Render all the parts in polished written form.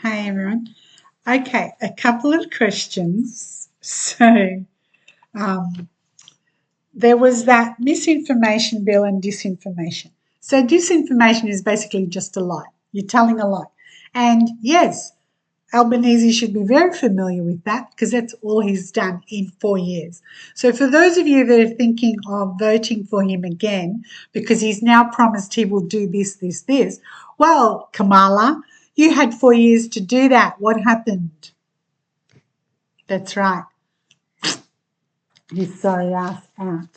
Hi, everyone. Okay, a couple of questions. So, um, there was that misinformation bill and disinformation. So, disinformation is basically just a lie. You're telling a lie. And yes, Albanese should be very familiar with that because that's all he's done in 4 years. So, for those of you that are thinking of voting for him again because he's now promised he will do this, well, Kamala, you had 4 years to do that. What happened? That's right. His sorry ass out.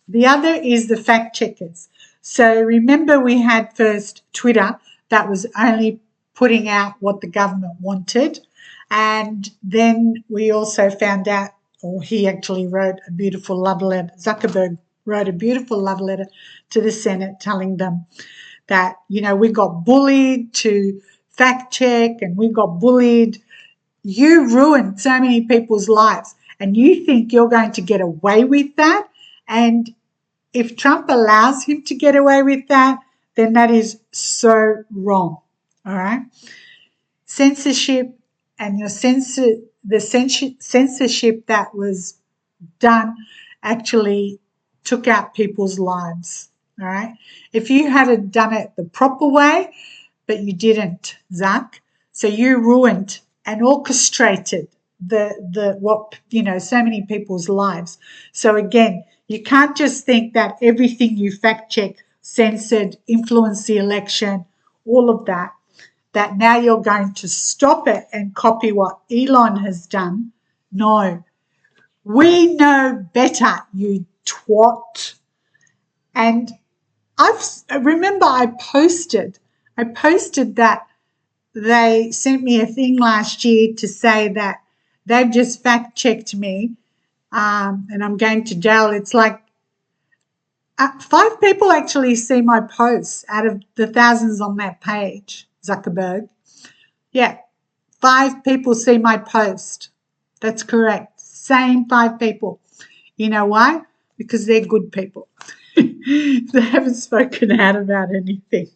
The other is the fact checkers. So remember, we had first Twitter that was only putting out what the government wanted. And then we also found out, or he actually wrote a beautiful love letter, Zuckerberg wrote a beautiful love letter to the Senate telling them that, we got bullied to fact check and we got bullied. You ruined so many people's lives and you think you're going to get away with that. And if Trump allows him to get away with that, then that is so wrong. All right. Censorship and the censorship that was done actually took out people's lives. All right. If you had done it the proper way, but you didn't, Zach, so you ruined and orchestrated so many people's lives. So again, you can't just think that everything you fact check, censored, influenced the election, all of that now you're going to stop it and copy what Elon has done. No, we know better, you twat. And remember I posted that they sent me a thing last year to say that they've just fact checked me and I'm going to jail. It's like 5 people actually see my posts out of the thousands on that page, Zuckerberg. Yeah, 5 people see my post. That's correct. Same 5 people. You know why? Because they're good people. They haven't spoken out about anything.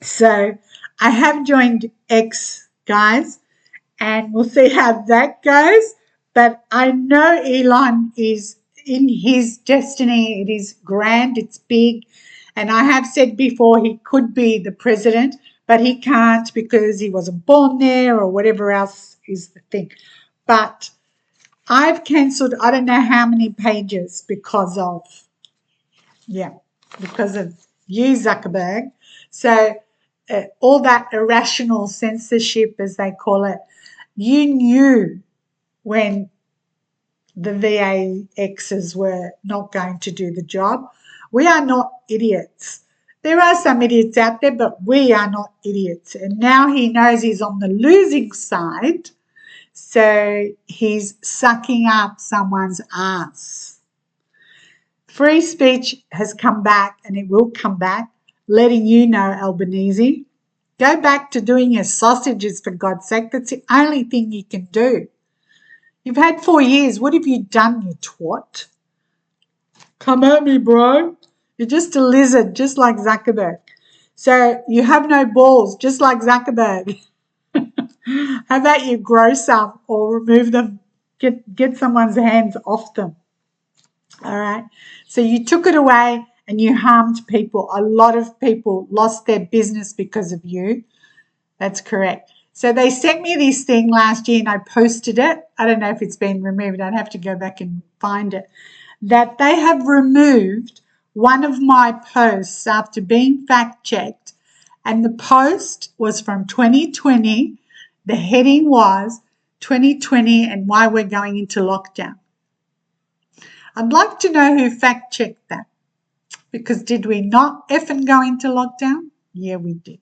So I have joined X, guys, and we'll see how that goes. But I know Elon is in his destiny. It is grand, it's big. And I have said before he could be the president, but he can't because he wasn't born there or whatever else is the thing. But I've cancelled I don't know how many pages because of you, Zuckerberg. So all that irrational censorship, as they call it, you knew when the VAXs were not going to do the job. We are not idiots. There are some idiots out there, but we are not idiots. And now he knows he's on the losing side, so he's sucking up someone's ass. Free speech has come back and it will come back, letting you know, Albanese. Go back to doing your sausages, for God's sake. That's the only thing you can do. You've had 4 years. What have you done, you twat? Come at me, bro. You're just a lizard, just like Zuckerberg. So you have no balls, just like Zuckerberg. How about you grow some or remove them? Get someone's hands off them. All right. So you took it away and you harmed people. A lot of people lost their business because of you. That's correct. So they sent me this thing last year and I posted it. I don't know if it's been removed. I'd have to go back and find it. That they have removed one of my posts after being fact checked. And the post was from 2020. The heading was 2020 and why we're going into lockdown. I'd like to know who fact checked that. Because did we not effing go into lockdown? Yeah, we did.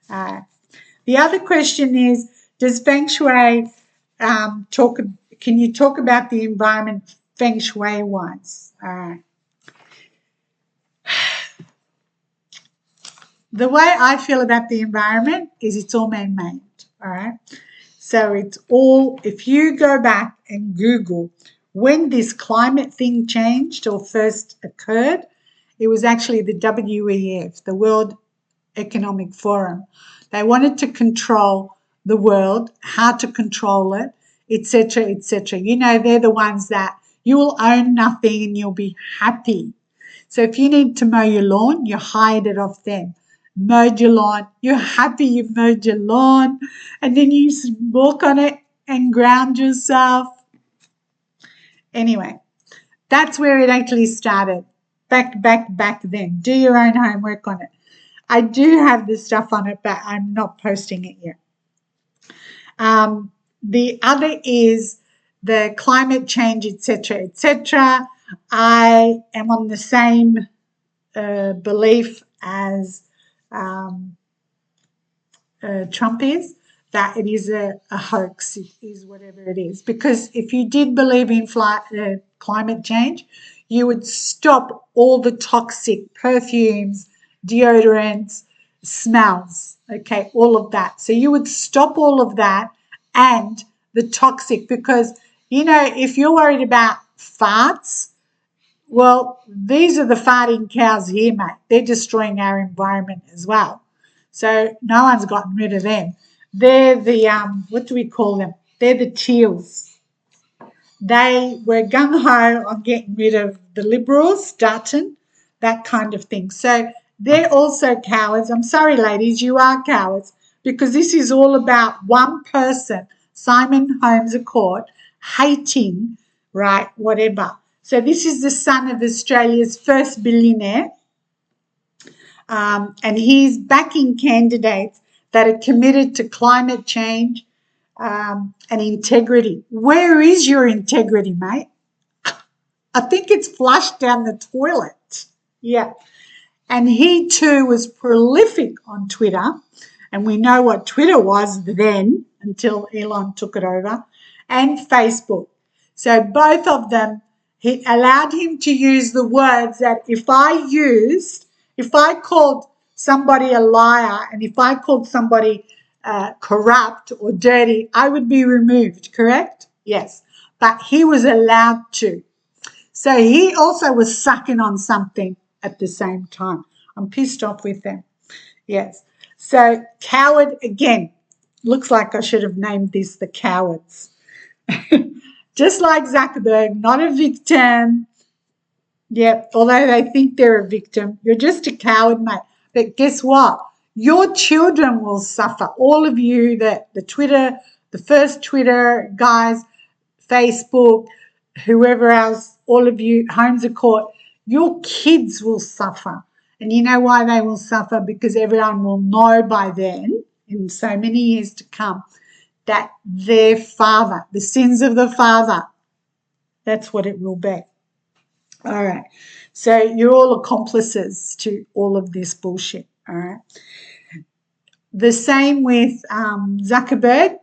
The other question is, does Feng Shui can you talk about the environment Feng Shui wise? All right. The way I feel about the environment is it's all man-made. All right. So it's all, if you go back and Google when this climate thing changed or first occurred, it was actually the WEF, the World Economic Forum. They wanted to control the world, how to control it, etc., etc. You know, they're the ones that you will own nothing and you'll be happy. So if you need to mow your lawn, you hide it off them. Mowed your lawn, you're happy you mowed your lawn, and then you walk on it and ground yourself. Anyway, that's where it actually started. Back then. Do your own homework on it. I do have this stuff on it, but I'm not posting it yet. The other is the climate change, etc., etc. I am on the same belief as Trump is, that it is a hoax, it is whatever it is. Because if you did believe in climate change, you would stop all the toxic perfumes, deodorants, smells, okay, all of that. So you would stop all of that and the toxic, because, you know, if you're worried about farts, well, these are the farting cows here, mate. They're destroying our environment as well. So no one's gotten rid of them. They're the, what do we call them? They're the teals. They were gung-ho on getting rid of the Liberals, Dutton, that kind of thing. So they're also cowards. I'm sorry, ladies, you are cowards, because this is all about one person, Simon Holmes a Court, hating, right, whatever. So this is the son of Australia's first billionaire, and he's backing candidates that are committed to climate change and integrity. Where is your integrity, mate? I think it's flushed down the toilet. Yeah. And he too was prolific on Twitter, and we know what Twitter was then until Elon took it over, and Facebook. So both of them, he allowed him to use the words that if I called somebody a liar and if I called somebody corrupt or dirty, I would be removed, correct? Yes. But he was allowed to. So he also was sucking on something at the same time. I'm pissed off with them. Yes. So coward, again, looks like I should have named this the cowards. Just like Zuckerberg, not a victim. Yep, although they think they're a victim, you're just a coward, mate. But guess what? Your children will suffer. All of you, the first Twitter guys, Facebook, whoever else, all of you, Homes of Court, your kids will suffer. And you know why they will suffer? Because everyone will know by then, in so many years to come, that their father, the sins of the father, that's what it will be. All right. So you're all accomplices to all of this bullshit. All right. The same with Zuckerberg.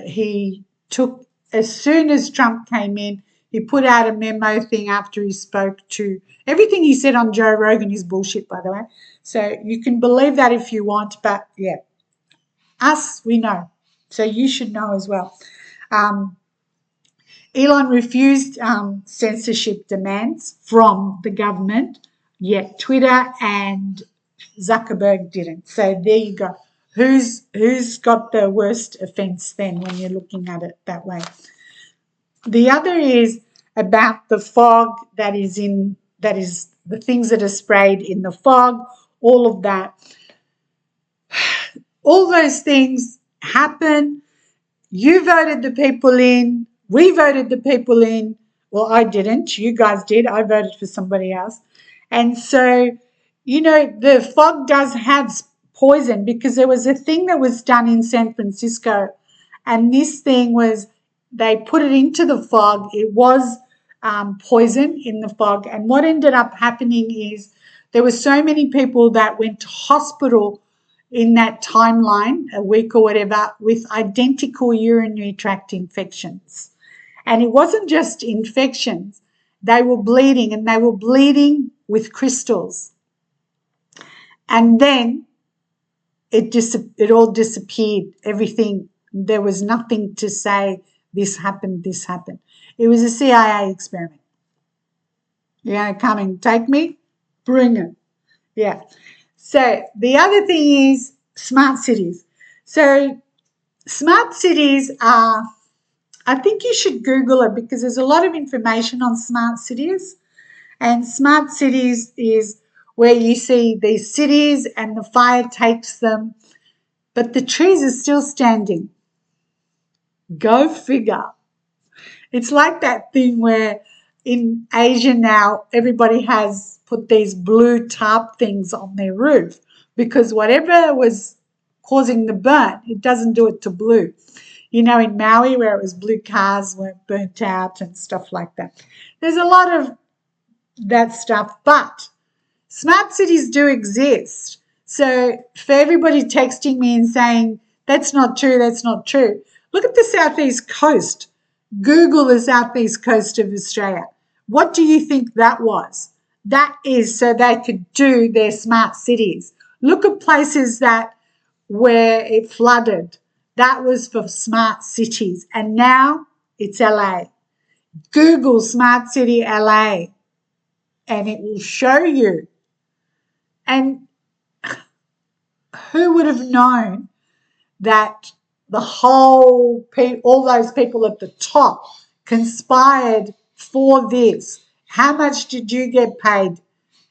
He took, as soon as Trump came in, he put out a memo thing after he spoke to, everything he said on Joe Rogan is bullshit, by the way. So you can believe that if you want, but yeah, us, we know. So you should know as well. Elon refused censorship demands from the government, yet Twitter and Zuckerberg didn't. So there you go. Who's got the worst offence then when you're looking at it that way? The other is about the fog that is the things that are sprayed in the fog, all of that. All those things happen. You voted the people in. We voted the people in. Well, I didn't. You guys did. I voted for somebody else. And so, you know, the fog does have poison, because there was a thing that was done in San Francisco, and this thing was, they put it into the fog. It was poison in the fog. And what ended up happening is there were so many people that went to hospital in that timeline, a week or whatever, with identical urinary tract infections. And it wasn't just infections. They were bleeding, and they were bleeding with crystals. And then it all disappeared, everything. There was nothing to say, this happened, this happened. It was a CIA experiment. You're going to come and take me? Bring it. Yeah. So the other thing is smart cities. So smart cities are, I think you should Google it because there's a lot of information on smart cities. And smart cities is where you see these cities and the fire takes them, but the trees are still standing. Go figure. It's like that thing where in Asia now everybody has put these blue tarp things on their roof because whatever was causing the burn, it doesn't do it to blue. You know, in Maui where it was blue cars were burnt out and stuff like that. There's a lot of that stuff, but smart cities do exist. So for everybody texting me and saying, that's not true, that's not true, look at the southeast coast. Google the southeast coast of Australia. What do you think that was? That is so they could do their smart cities. Look at places that where it flooded. That was for smart cities. And now it's LA. Google Smart City LA and it will show you. And who would have known that the whole, all those people at the top conspired for this? How much did you get paid,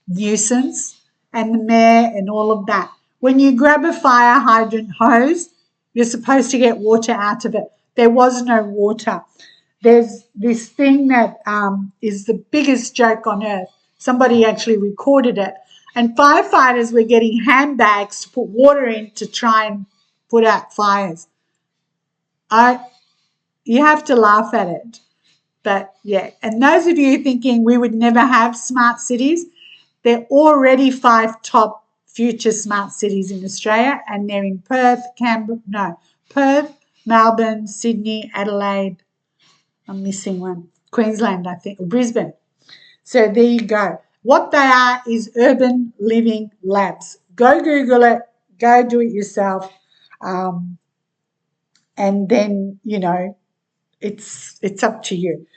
Nuisance and the mayor and all of that? When you grab a fire hydrant hose, you're supposed to get water out of it. There was no water. There's this thing that is the biggest joke on earth. Somebody actually recorded it. And firefighters were getting handbags to put water in to try and put out fires. You have to laugh at it. But yeah, and those of you thinking we would never have smart cities, there are already 5 top future smart cities in Australia, and they're in Perth, Melbourne, Sydney, Adelaide. I'm missing one. Queensland, I think, or Brisbane. So there you go. What they are is urban living labs. Go Google it. Go do it yourself. And then, you know, it's up to you.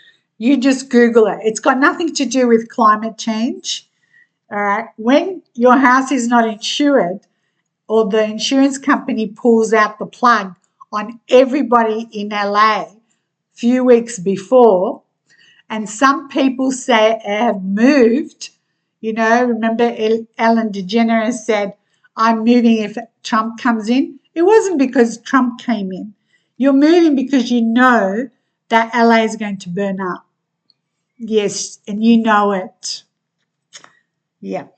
You just Google it. It's got nothing to do with climate change. All right. When your house is not insured or the insurance company pulls out the plug on everybody in LA a few weeks before, and some people say have moved, you know, remember Ellen DeGeneres said, I'm moving if Trump comes in. It wasn't because Trump came in. You're moving because you know that LA is going to burn up. Yes, and you know it. Yeah,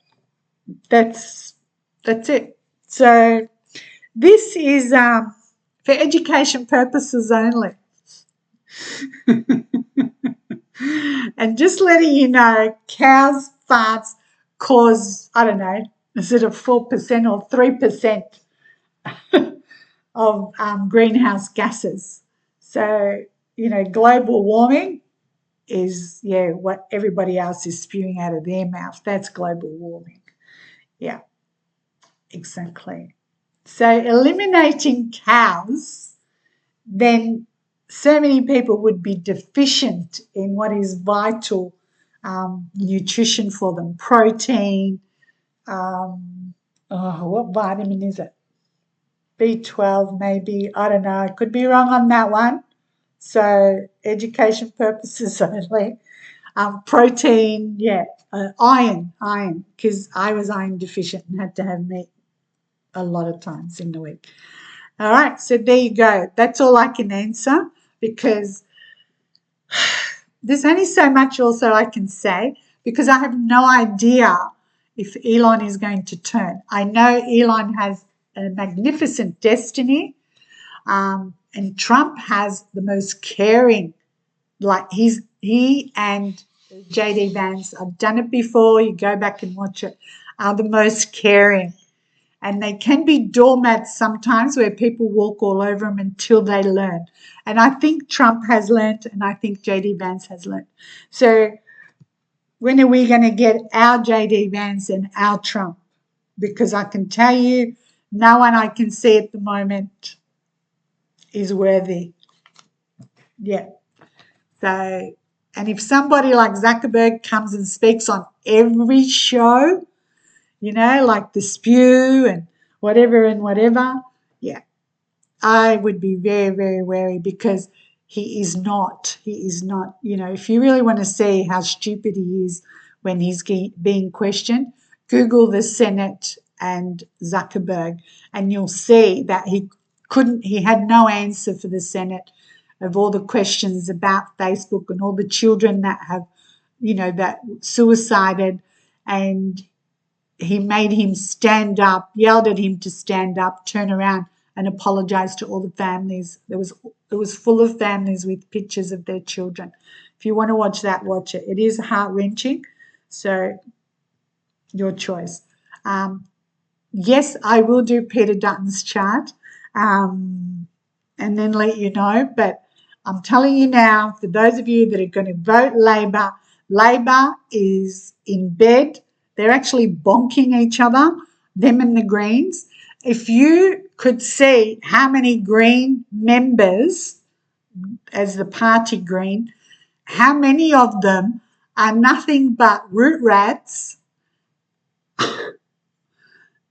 that's it. So this is for education purposes only. And just letting you know, cows' farts cause, I don't know, is it a 4% or 3% of greenhouse gases? So, you know, global warming is, yeah, what everybody else is spewing out of their mouth. That's global warming. Yeah, exactly. So eliminating cows, then so many people would be deficient in what is vital nutrition for them. Protein, what vitamin is it? B12 maybe, I don't know. I could be wrong on that one. So education purposes only. Protein, yeah. Iron, because I was iron deficient and had to have meat a lot of times in the week. All right, so there you go. That's all I can answer because there's only so much also I can say because I have no idea if Elon is going to turn. I know Elon has a magnificent destiny, and Trump has the most caring. Like he and JD Vance, I've done it before. You go back and watch it. Are the most caring. And they can be doormats sometimes where people walk all over them until they learn. And I think Trump has learned and I think JD Vance has learned. So when are we going to get our JD Vance and our Trump? Because I can tell you, no one I can see at the moment is worthy. Yeah. So, and if somebody like Zuckerberg comes and speaks on every show, like the spew and whatever. Yeah, I would be very, very wary because he is not. If you really want to see how stupid he is when he's being questioned, Google the Senate and Zuckerberg, and you'll see that he had no answer for the Senate of all the questions about Facebook and all the children that have, that suicided, and he made him stand up, yelled at him to stand up, turn around and apologize to all the families. It was full of families with pictures of their children. If you want to watch that, watch it. It is heart-wrenching, so your choice. Yes, I will do Peter Dutton's chart and then let you know, but I'm telling you now, for those of you that are going to vote Labor, Labor is in bed. They're actually bonking each other, them and the Greens. If you could see how many Green members, as the party Green, how many of them are nothing but root rats.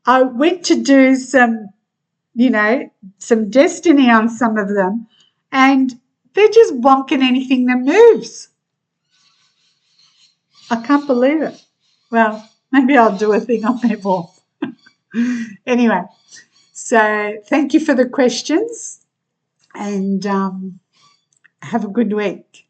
I went to do some destiny on some of them, and they're just bonking anything that moves. I can't believe it. Well, maybe I'll do a thing on their wall. Anyway, so thank you for the questions, and have a good week.